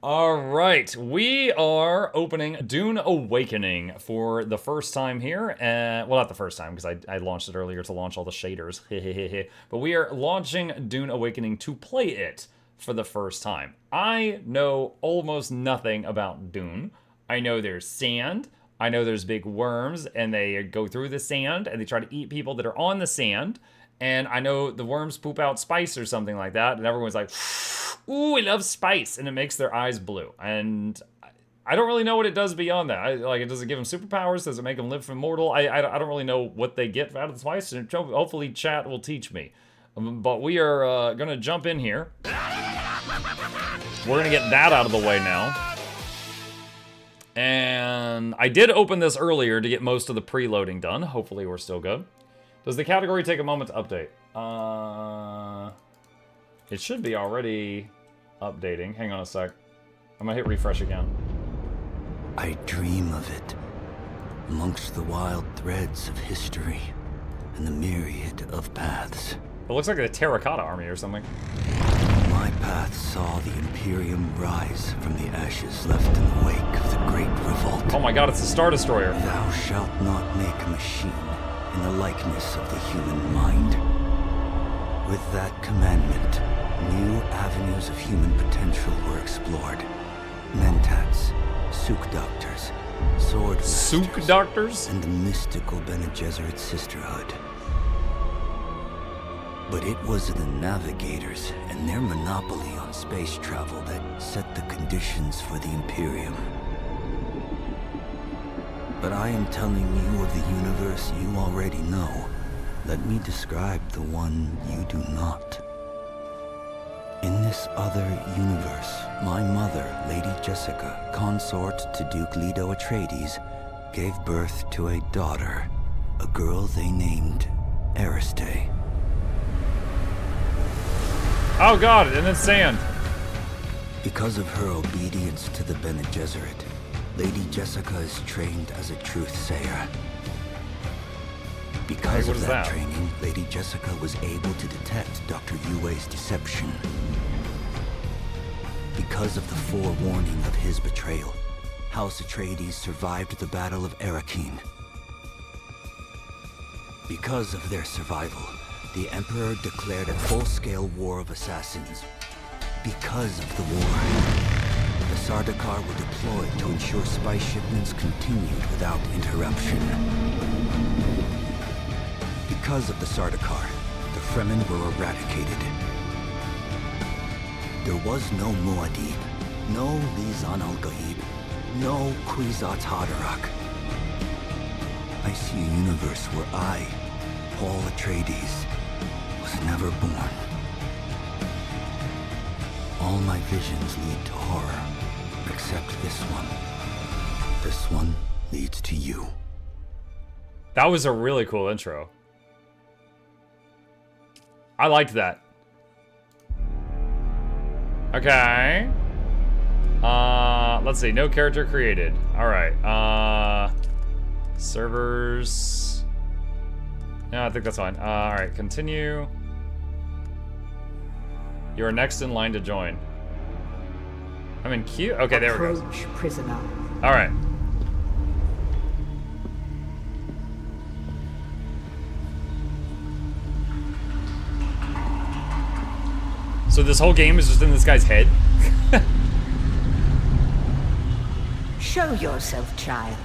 All right, we are opening Dune Awakening for the first time here. Well, not the first time, because I launched it earlier to launch all the shaders. But we are launching Dune Awakening to play it for the first time. I know almost nothing about Dune. I know there's sand. I know there's big worms, and they go through the sand, and they try to eat people that are on the sand. And I know the worms poop out spice or something like that, and everyone's like, ooh, I love spice, and it makes their eyes blue. And I don't really know what it does beyond that. Does it give them superpowers? Does it make them live immortal? I don't really know what they get out of the spice, and hopefully chat will teach me. But we are gonna jump in here. We're gonna get that out of the way now. And I did open this earlier to get most of the preloading done. Hopefully we're still good. Does the category take a moment to update? It should be already updating. Hang on a sec. I'm gonna hit refresh again. I dream of it, amongst the wild threads of history and the myriad of paths. It looks like a terracotta army or something. My path saw the Imperium rise from the ashes left in the wake of the Great Revolt. Oh my god, it's a Star Destroyer. Thou shalt not make a machine in the likeness of the human mind. With that commandment, new avenues of human potential were explored. Mentats, Sook Doctors, Sword Masters, Sook Doctors? and the mystical Bene Gesserit Sisterhood. But it was the Navigators and their monopoly on space travel that set the conditions for the Imperium. But I am telling you of the universe you already know. Let me describe the one you do not. In this other universe, my mother, Lady Jessica, consort to Duke Leto Atreides, gave birth to a daughter, a girl they named Ariste. Oh god, and it's sand. Because of her obedience to the Bene Gesserit, Lady Jessica is trained as a truth-sayer. Because of that training, Lady Jessica was able to detect Dr. Yue's deception. Because of the forewarning of his betrayal, House Atreides survived the Battle of Arrakeen. Because of their survival, the Emperor declared a full-scale war of assassins. Because of the war, the Sardaukar were deployed to ensure spice shipments continued without interruption. Because of the Sardaukar, the Fremen were eradicated. There was no Muad'Dib, no Lisan al-Gaib, no Kwisatz Haderach. I see a universe where I, Paul Atreides, was never born. All my visions lead to horror, except this one. This one leads to you. That was a really cool intro. I liked that. Okay. Let's see. No character created. All right. Servers. No, I think that's fine. All right. Continue. You are next in line to join. I'm in queue. Okay, there we go. Approach, prisoner. All right. So this whole game is just in this guy's head? Show yourself, child.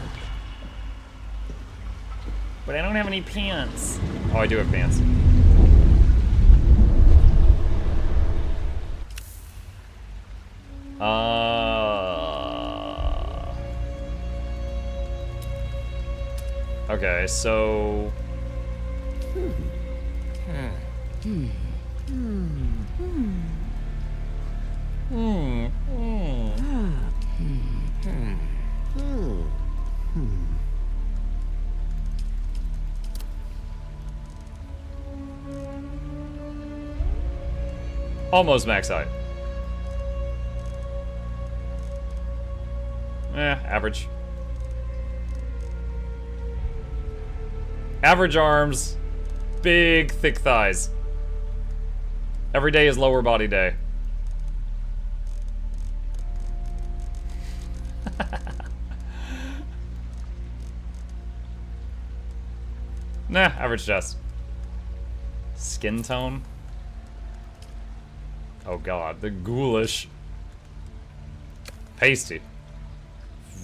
But I don't have any pants. Oh, I do have pants. Okay, so... Almost max height. Average. Average arms. Big, thick thighs. Every day is lower body day. Nah, average chest. Skin tone. Oh god, the ghoulish. Pasty.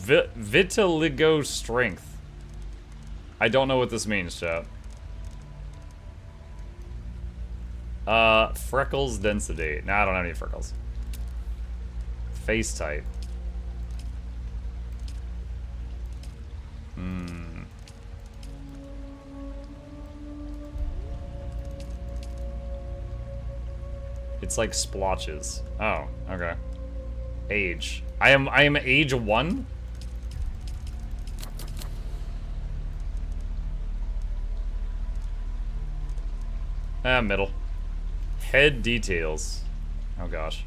Vitiligo strength. I don't know what this means, chat. Freckles density. Nah, I don't have any freckles. Face type. It's like splotches. Oh, okay. Age. I am age 1? Middle. Head details. Oh gosh.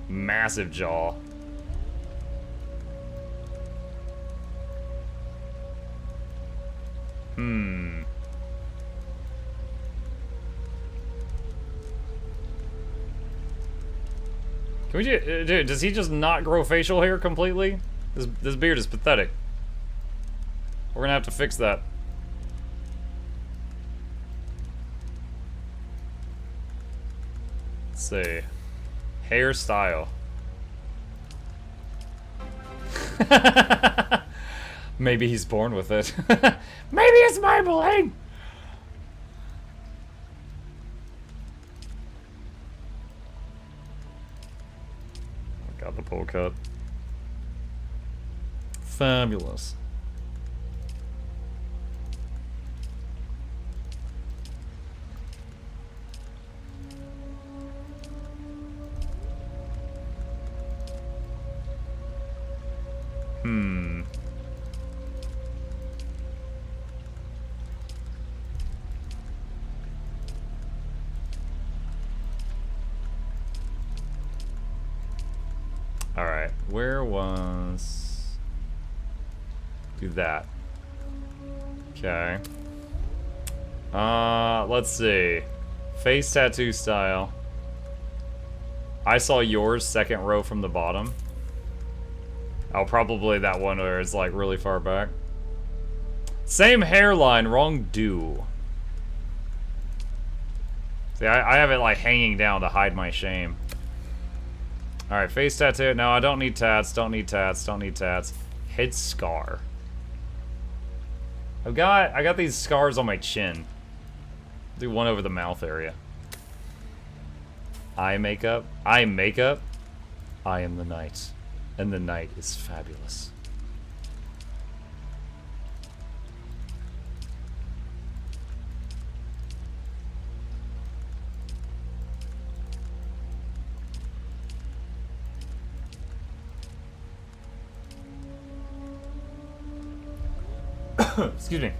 Massive jaw. Can we do, dude, does he just not grow facial hair completely? This beard is pathetic. We're gonna have to fix that. Let's see. Hairstyle. Maybe he's born with it. Maybe it's Maybelline! Got the bowl cut. Fabulous. Alright, where was... Do that. Okay. Let's see. Face tattoo style. I saw yours second row from the bottom. Oh, probably that one where it's like really far back. Same hairline, wrong do. See, I have it like hanging down to hide my shame. Alright, face tattoo. No, I don't need tats, don't need tats, don't need tats. Head scar. I got these scars on my chin. Do one over the mouth area. Eye makeup. Eye makeup. I am the night. And the night is fabulous. Excuse me.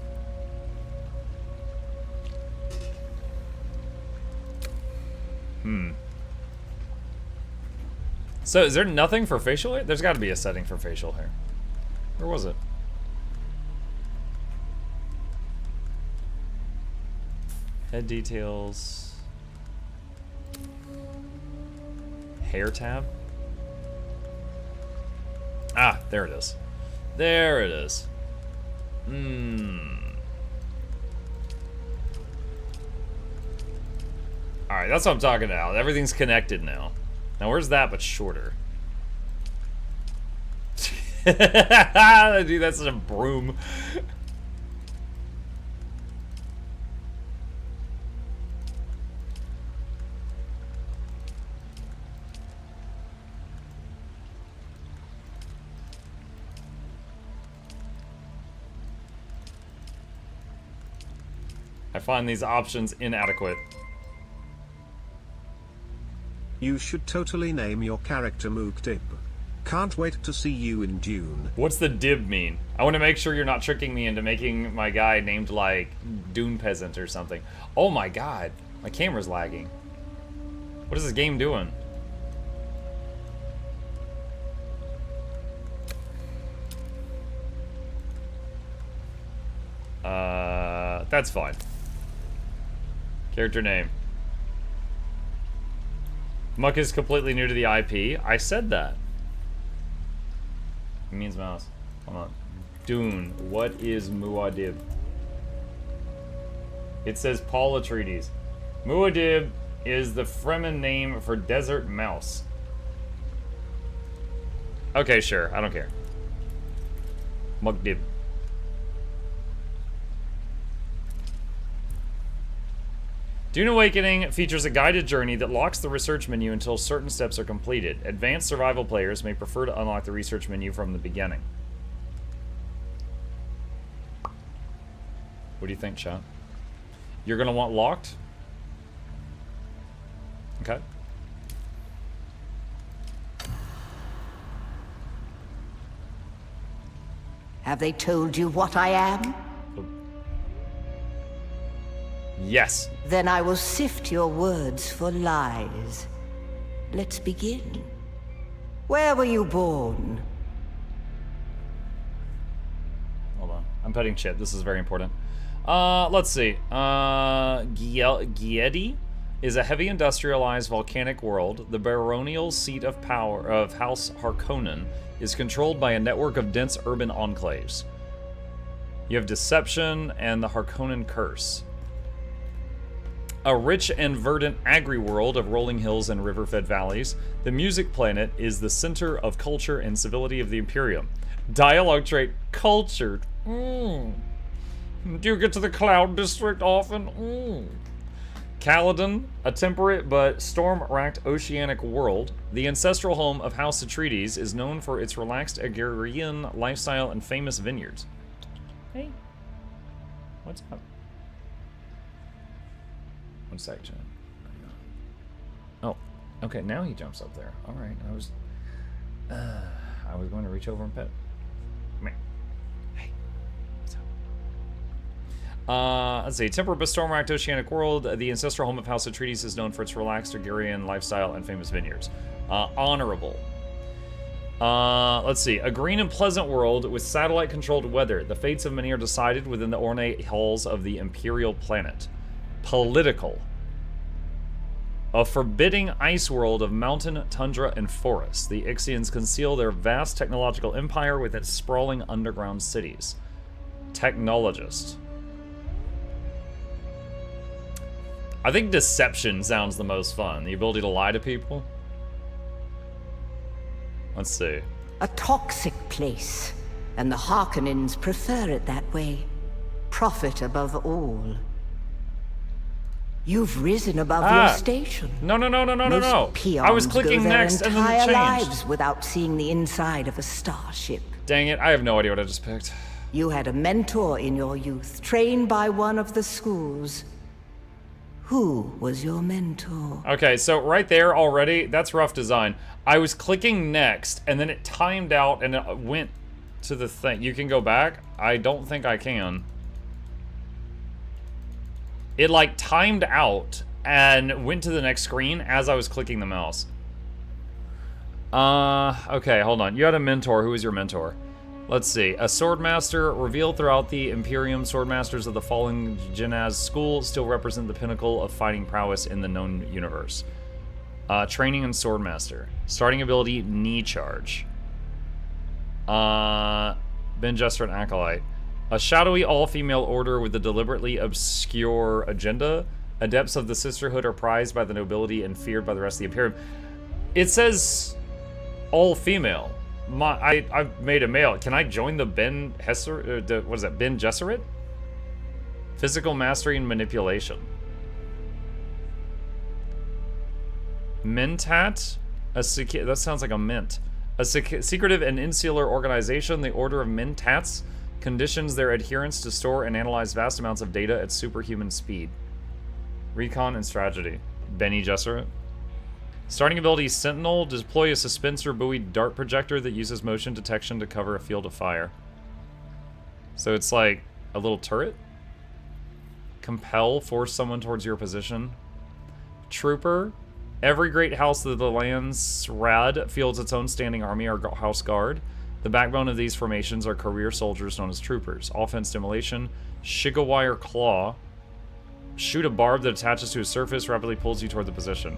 So, is there nothing for facial hair? There's got to be a setting for facial hair. Where was it? Head details. Hair tab? Ah, there it is. There it is. Alright, that's what I'm talking about. Everything's connected now. Now where's that but shorter? Dude, that's such a broom. I find these options inadequate. You should totally name your character Mukluk. Can't wait to see you in Dune. What's the dib mean? I want to make sure you're not tricking me into making my guy named like Dune Peasant or something. Oh my god, my camera's lagging. What is this game doing? That's fine. Character name. Muck is completely new to the IP. I said that. It means mouse. Hold on. Dune. What is Muad'Dib? It says Paul Atreides. Muad'Dib is the Fremen name for desert mouse. Okay, sure. I don't care. Muad'Dib. Dune Awakening features a guided journey that locks the research menu until certain steps are completed. Advanced survival players may prefer to unlock the research menu from the beginning. What do you think, chat? You're gonna want locked? Okay. Have they told you what I am? Yes. Then I will sift your words for lies. Let's begin. Where were you born? Hold on. I'm petting Chip. This is very important. Let's see. Giedi is a heavy industrialized volcanic world. The baronial seat of power of House Harkonnen is controlled by a network of dense urban enclaves. You have Deception and the Harkonnen Curse. A rich and verdant agri-world of rolling hills and river-fed valleys, the music planet is the center of culture and civility of the Imperium. Dialogue trait, cultured. Do you get to the Cloud District often? Caladan, a temperate but storm-racked oceanic world, the ancestral home of House Atreides, is known for its relaxed agrarian lifestyle and famous vineyards. Hey, what's up? One sec, Jen. Oh, okay. Now he jumps up there. All right. I was going to reach over and pet. Hey, what's up? Let's see. Temperate but storm-racked oceanic world. The ancestral home of House Atreides is known for its relaxed agrarian lifestyle and famous vineyards. Honorable. Let's see. A green and pleasant world with satellite-controlled weather. The fates of many are decided within the ornate halls of the Imperial planet. Political. A forbidding ice world of mountain, tundra, and forest. The Ixians conceal their vast technological empire with its sprawling underground cities. Technologist. I think Deception sounds the most fun. The ability to lie to people. Let's see. A toxic place, and the Harkonnens prefer it that way. Profit above all. You've risen above your station. No. Most peons I was clicking go their next and then it entire changed. lives without seeing the inside of a starship. Dang it, I have no idea what I just picked. You had a mentor in your youth, trained by one of the schools. Who was your mentor? Okay, so right there already, that's rough design. I was clicking next, and then it timed out, and it went to the thing. You can go back? I don't think I can. It, like, timed out and went to the next screen as I was clicking the mouse. Okay, hold on. You had a mentor. Who was your mentor? Let's see. A swordmaster revealed throughout the Imperium. Swordmasters of the fallen Genaz school still represent the pinnacle of fighting prowess in the known universe. Training and swordmaster. Starting ability, knee charge. Ben Gesserit Acolyte. A shadowy all-female order with a deliberately obscure agenda. Adepts of the Sisterhood are prized by the nobility and feared by the rest of the Imperium. It says all-female. I've made a male. Can I join the Ben Gesserit? What is that? Ben Gesserit? Physical mastery and manipulation. Mentat? That sounds like a mint. A secretive and insular organization, the Order of Mentats, conditions their adherents to store and analyze vast amounts of data at superhuman speed. Recon and strategy. Benny Gesserit. Starting ability, Sentinel. Deploy a suspensor buoyed dart projector that uses motion detection to cover a field of fire. So it's like a little turret. Compel. Force someone towards your position. Trooper. Every great house of the land's rad fields its own standing army or house guard. The backbone of these formations are career soldiers known as troopers. Offense stimulation. Shigawire claw. Shoot a barb that attaches to a surface, rapidly pulls you toward the position.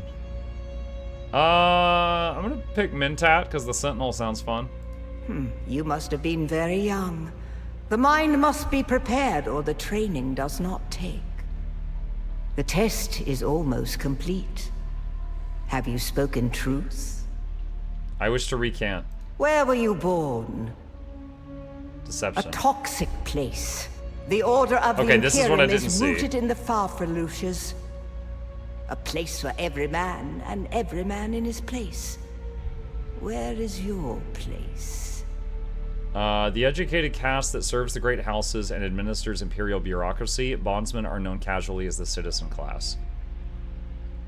I'm gonna pick Mentat because the Sentinel sounds fun. You must have been very young. The mind must be prepared, or the training does not take. The test is almost complete. Have you spoken truth? I wish to recant. Where were you born? Deception. A toxic place. The Order of the Okay, this is what I Imperium didn't is see. rooted in the Farfaluches. A place for every man, and every man in his place. Where is your place? The educated caste that serves the great houses and administers imperial bureaucracy, bondsmen are known casually as the citizen class.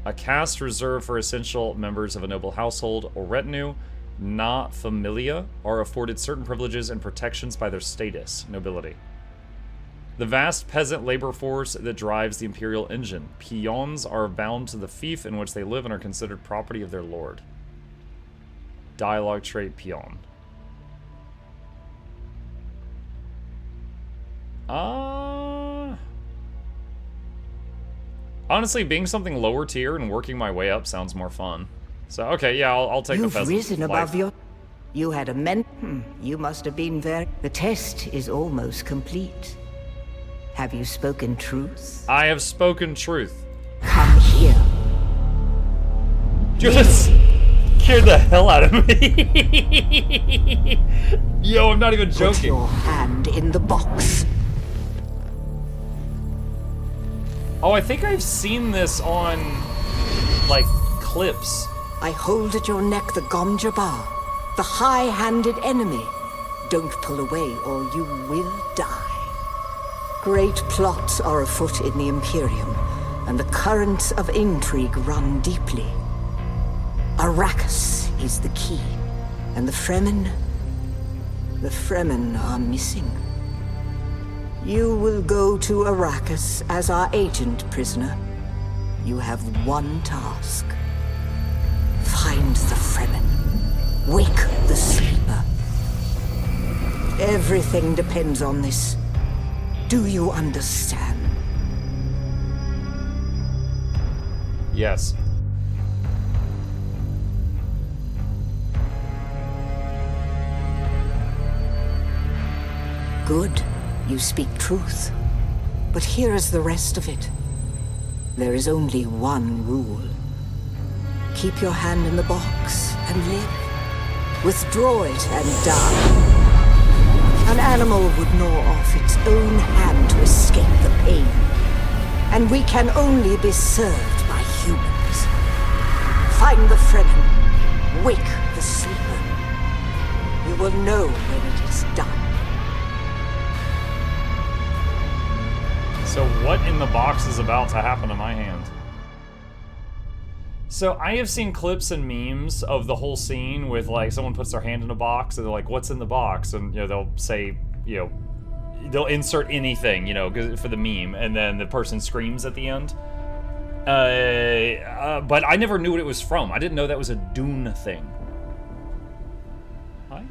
A caste reserved for essential members of a noble household or retinue, not familia, are afforded certain privileges and protections by their status, nobility. The vast peasant labor force that drives the imperial engine. Peons are bound to the fief in which they live and are considered property of their lord. Dialogue trait peon. Honestly, being something lower tier and working my way up sounds more fun. So, okay, yeah, I'll take the You've peasant risen above life. your... You had a men... You must have been very... The test is almost complete. Have you spoken truth? I have spoken truth. Come here. Just scared the hell out of me. Yo, I'm not even Put joking. your hand in the box. Oh, I think I've seen this on, like, clips. I hold at your neck the Gom Jabbar, the high-handed enemy. Don't pull away or you will die. Great plots are afoot in the Imperium, and the currents of intrigue run deeply. Arrakis is the key, and the Fremen are missing. You will go to Arrakis as our agent, prisoner. You have one task. Find the Fremen. Wake the sleeper. Everything depends on this. Do you understand? Yes. Good. You speak truth. But here is the rest of it. There is only one rule. Keep your hand in the box and live. Withdraw it and die. An animal would gnaw off its own hand to escape the pain. And we can only be served by humans. Find the Fremen. Wake the sleeper. You will know when it is done. So what in the box is about to happen to my hand? So I have seen clips and memes of the whole scene with, like, someone puts their hand in a box and they're like, what's in the box? And, you know, they'll say, you know, they'll insert anything, you know, for the meme, and then the person screams at the end. But I never knew what it was from. I didn't know that was a Dune thing. Hi?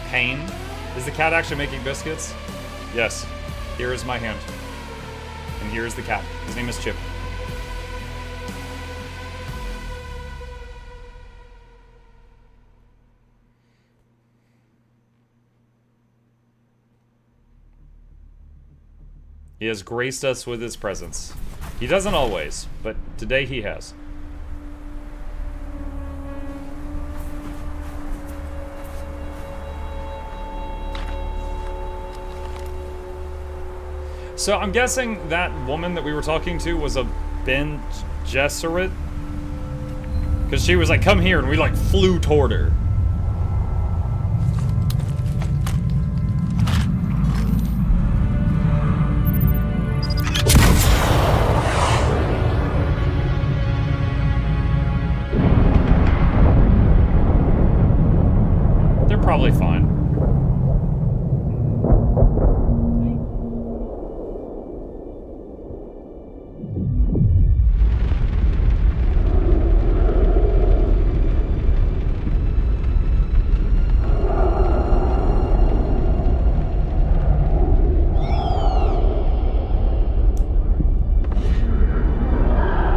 Pain? Is the cat actually making biscuits? Yes. Here is my hand. And here is the cat. His name is Chip. He has graced us with his presence. He doesn't always, but today he has. So I'm guessing that woman that we were talking to was a Ben Gesserit? Because she was like, come here, and we like flew toward her. They're probably fine.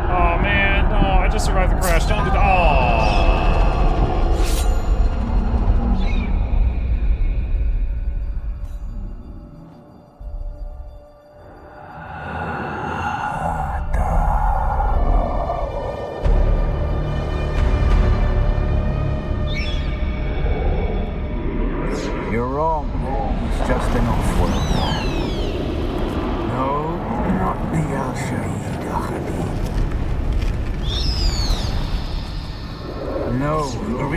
Oh man, no, I just survived the crash. Don't do that. Oh.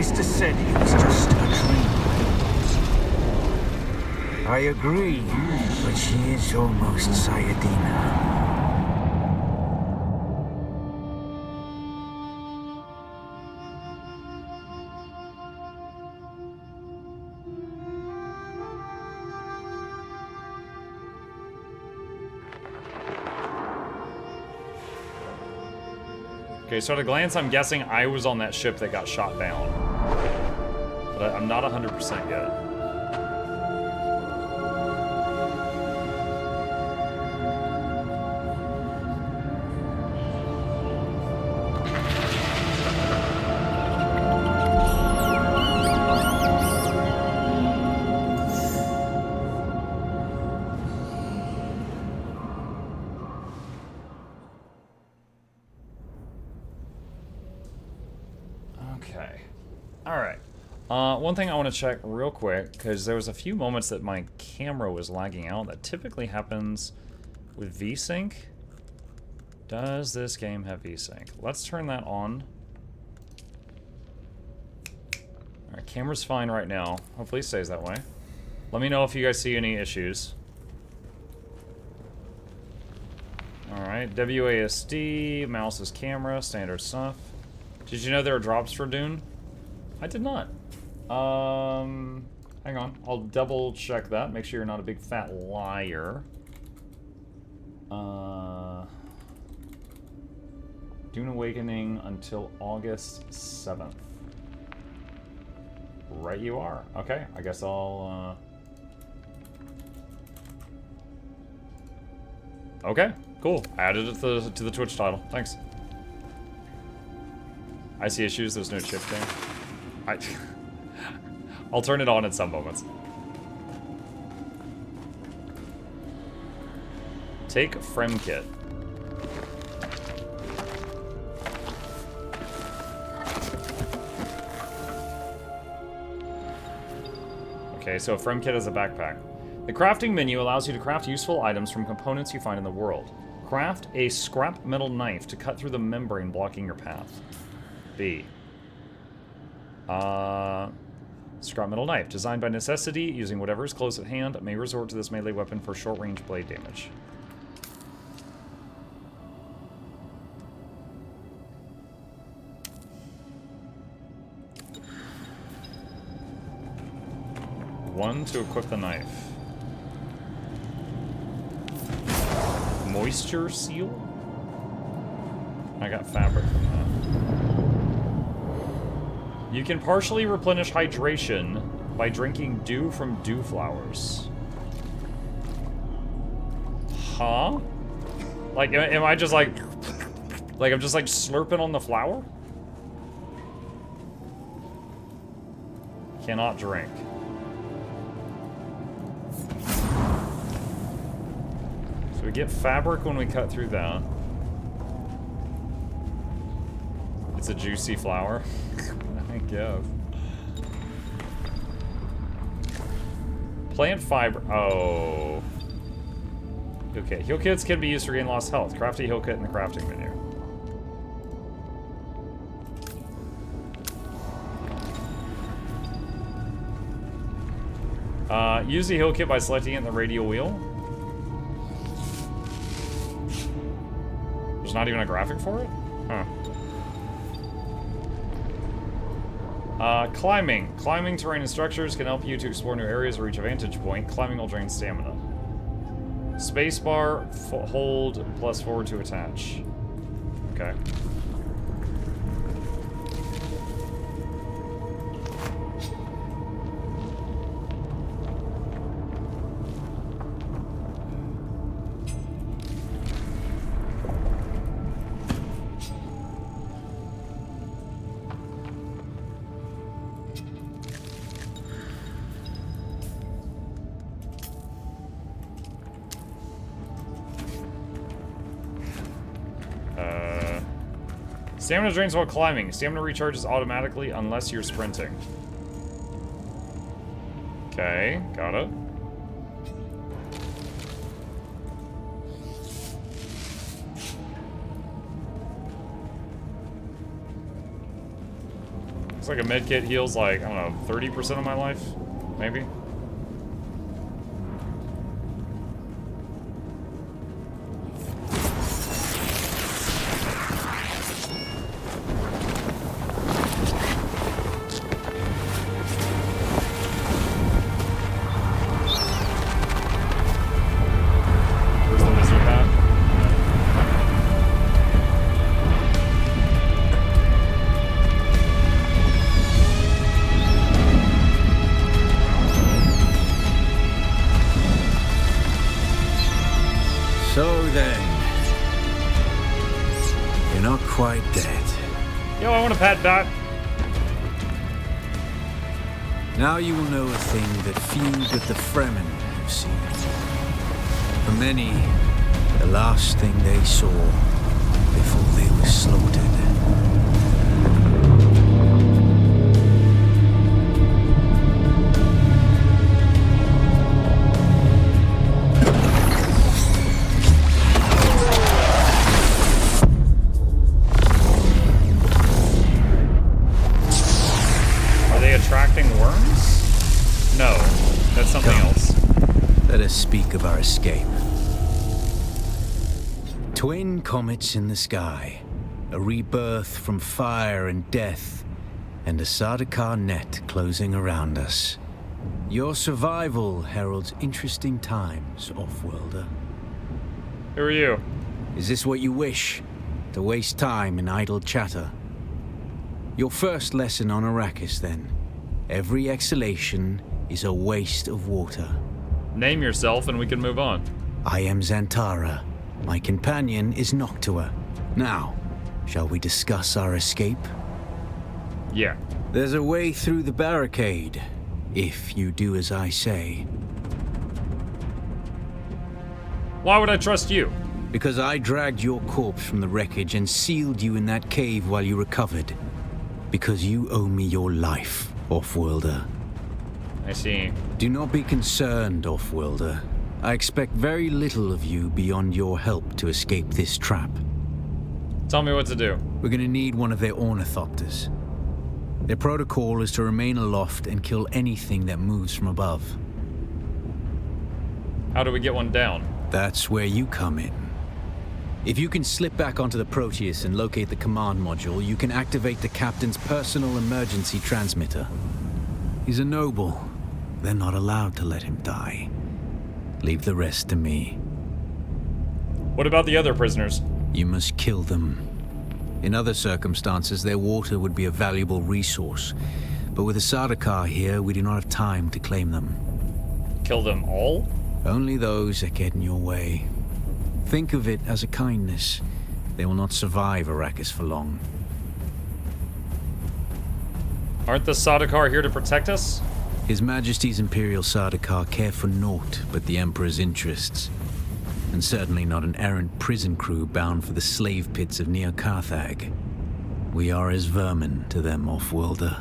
Callisto said he was just a dream. I agree, but she is almost Sayadina. Okay, so at a glance, I'm guessing I was on that ship that got shot down. But I'm not 100% yet. Okay. Alright. One thing I want to check real quick, because there was a few moments that my camera was lagging out. That typically happens with VSync. Does this game have VSync? Let's turn that on. Alright, camera's fine right now. Hopefully it stays that way. Let me know if you guys see any issues. Alright, WASD, mouse is camera, standard stuff. Did you know there are drops for Dune? I did not. Hang on. I'll double check that. Make sure you're not a big fat liar. Dune Awakening until August 7th. Right you are. Okay, I guess I'll, Okay, cool. Added it to the Twitch title. Thanks. I see issues, there's no shifting. I'll turn it on in some moments. Take Frem Kit. Okay, so a Frem Kit is a backpack. The crafting menu allows you to craft useful items from components you find in the world. Craft a scrap metal knife to cut through the membrane blocking your path. B. Scrap metal knife. Designed by necessity, using whatever is close at hand, may resort to this melee weapon for short-range blade damage. One to equip the knife. Moisture seal? I got fabric from that. You can partially replenish hydration by drinking dew from dew flowers. Huh? Like, am I just like I'm just like slurping on the flower? Cannot drink. So we get fabric when we cut through that. It's a juicy flower. I guess. Plant fiber. Oh. Okay. Heal kits can be used to regain lost health. Craft a heal kit in the crafting menu. Use the heal kit by selecting it in the radial wheel. There's not even a graphic for it? Huh. Climbing. Climbing terrain and structures can help you to explore new areas or reach a vantage point. Climbing will drain stamina. Spacebar, hold, plus forward to attach. Okay. Stamina drains while climbing. Stamina recharges automatically unless you're sprinting. Okay, got it. Looks like a med kit heals like, I don't know, 30% of my life? Maybe? Where's the wizard hat? So then, you're not quite dead. Yo, I want to pat Dot. Now you will know a thing that few but the Fremen have seen. For many, the last thing they saw before they were slaughtered. Are they attracting worms? No, that's something Come. else. Let us speak of our escape. Twin comets in the sky, a rebirth from fire and death, and a Sardaukar net closing around us. Your survival heralds interesting times, Off-worlder. Who are you? Is this what you wish? To waste time in idle chatter? Your first lesson on Arrakis, then. Every exhalation is a waste of water. Name yourself and we can move on. I am Xantara. My companion is Noctua. Now, shall we discuss our escape? Yeah. There's a way through the barricade, if you do as I say. Why would I trust you? Because I dragged your corpse from the wreckage and sealed you in that cave while you recovered. Because you owe me your life, Off-worlder. I see. Do not be concerned, Off-worlder. I expect very little of you beyond your help to escape this trap. Tell me what to do. We're gonna need one of their ornithopters. Their protocol is to remain aloft and kill anything that moves from above. How do we get one down? That's where you come in. If you can slip back onto the Proteus and locate the command module, you can activate the captain's personal emergency transmitter. He's a noble. They're not allowed to let him die. Leave the rest to me. What about the other prisoners? You must kill them. In other circumstances, their water would be a valuable resource. But with the Sardaukar here, we do not have time to claim them. Kill them all? Only those that get in your way. Think of it as a kindness. They will not survive Arrakis for long. Aren't the Sardaukar here to protect us? His Majesty's Imperial Sardaukar care for naught but the Emperor's interests. And certainly not an errant prison crew bound for the slave pits of Neo Carthag. We are as vermin to them, Off-worlder.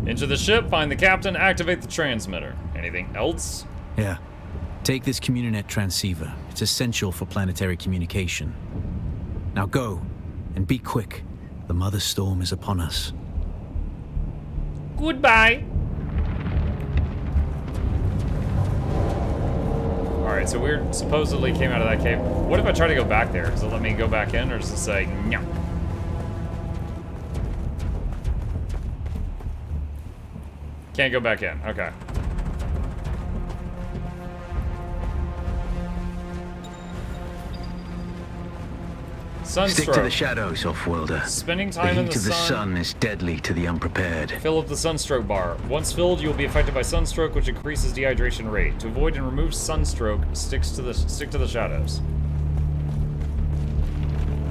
Into the ship, find the captain, activate the transmitter. Anything else? Yeah. Take this Communinet transceiver. It's essential for planetary communication. Now go, and be quick. The Mother Storm is upon us. Goodbye. Alright, so we supposedly came out of that cave. What if I try to go back there? Does it let me go back in, or does it say, no? Can't go back in. Okay. Sunstroke. Stick to the shadows, Off-worlder. Spending The time in heat the of the sun. sun is deadly to the unprepared. Fill up the sunstroke bar. Once filled, you will be affected by sunstroke, which increases dehydration rate. To avoid and remove sunstroke, stick to the shadows.